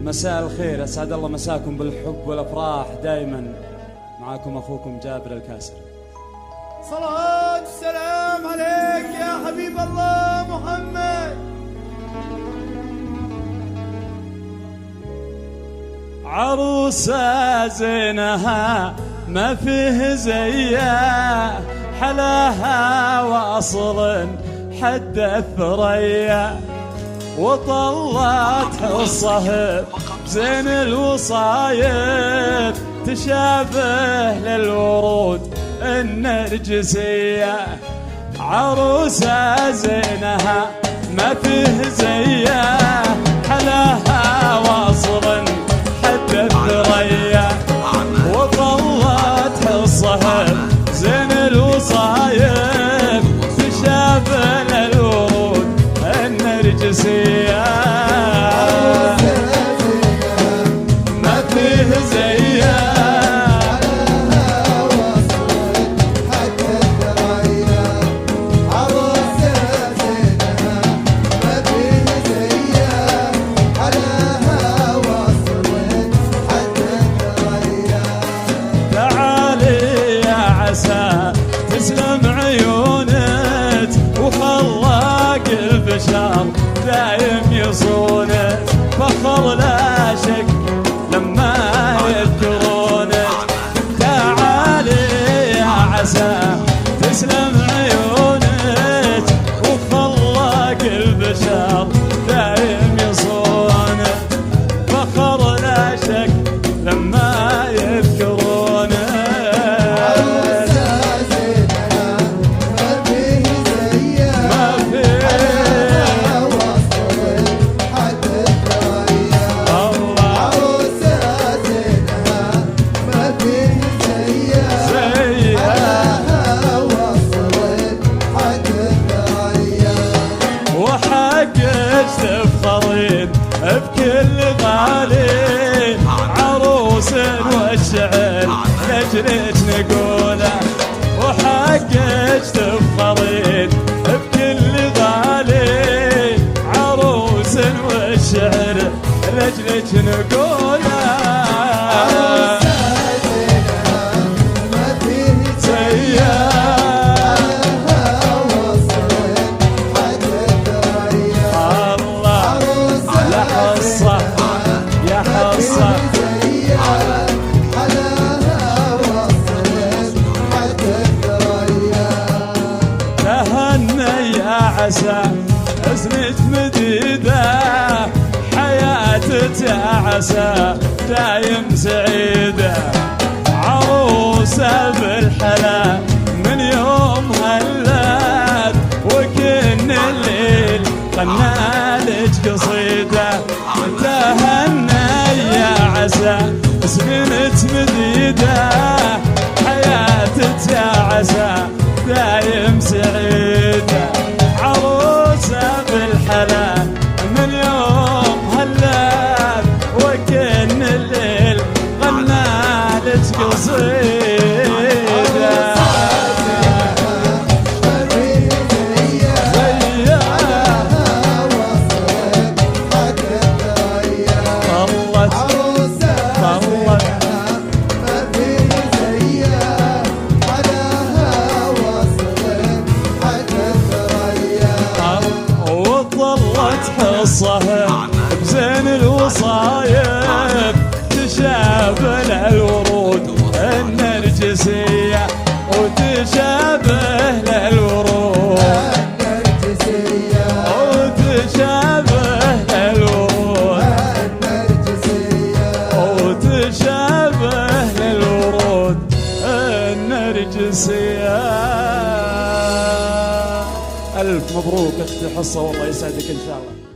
مساء الخير، أسعد الله مساكم بالحب والأفراح دائما. معاكم أخوكم جابر الكاسر. صلاة السلام عليك يا حبيب الله محمد. عروسة زينها ما فيه زيها، حلاها واصل حد الثريا، وطلت الصهب زين الوصايب، تشابه للورود النرجسية. عروسة زينها ما فيه زيها، حلاها واصل حد الثريا، وطلت الصهب زين الوصايب، تشابه للورود النرجسية. ما فيه زيها، تسلم عيونك وخلاق البشر دايم يصونك، فخر لا شك لما يذكرونك. تعالي يا عسى تسلم عيونك وخلاق البشر دايم يصونك، فخر لا شك لما يذكرونك. تفخرين بكل غالي، عروس والشعر لجلك نقوله، وحقك تفخرين بكل غالي، عروس والشعر لجلك نقوله. عسى أسنت مديدة حياتك يا عسى دايم سعيدة، عروسة بالحلا من يوم هلات، وكن الليل غنالك قصيدة. تهنى يا عسى أسنت مديدة حياتك يا عسى دايم سعيدة، عروسة بالحلا من يوم هلات، وكن الليل غنالك قصيدة. الصهب بزين الوصايب، تشابه للورود النرجسية، وتشابه للورود النرجسية، وتشابه للورود النرجسية، وتشابه للورود النرجسية. ألف مبروك أختي حصة، والله يسعدك إن شاء الله.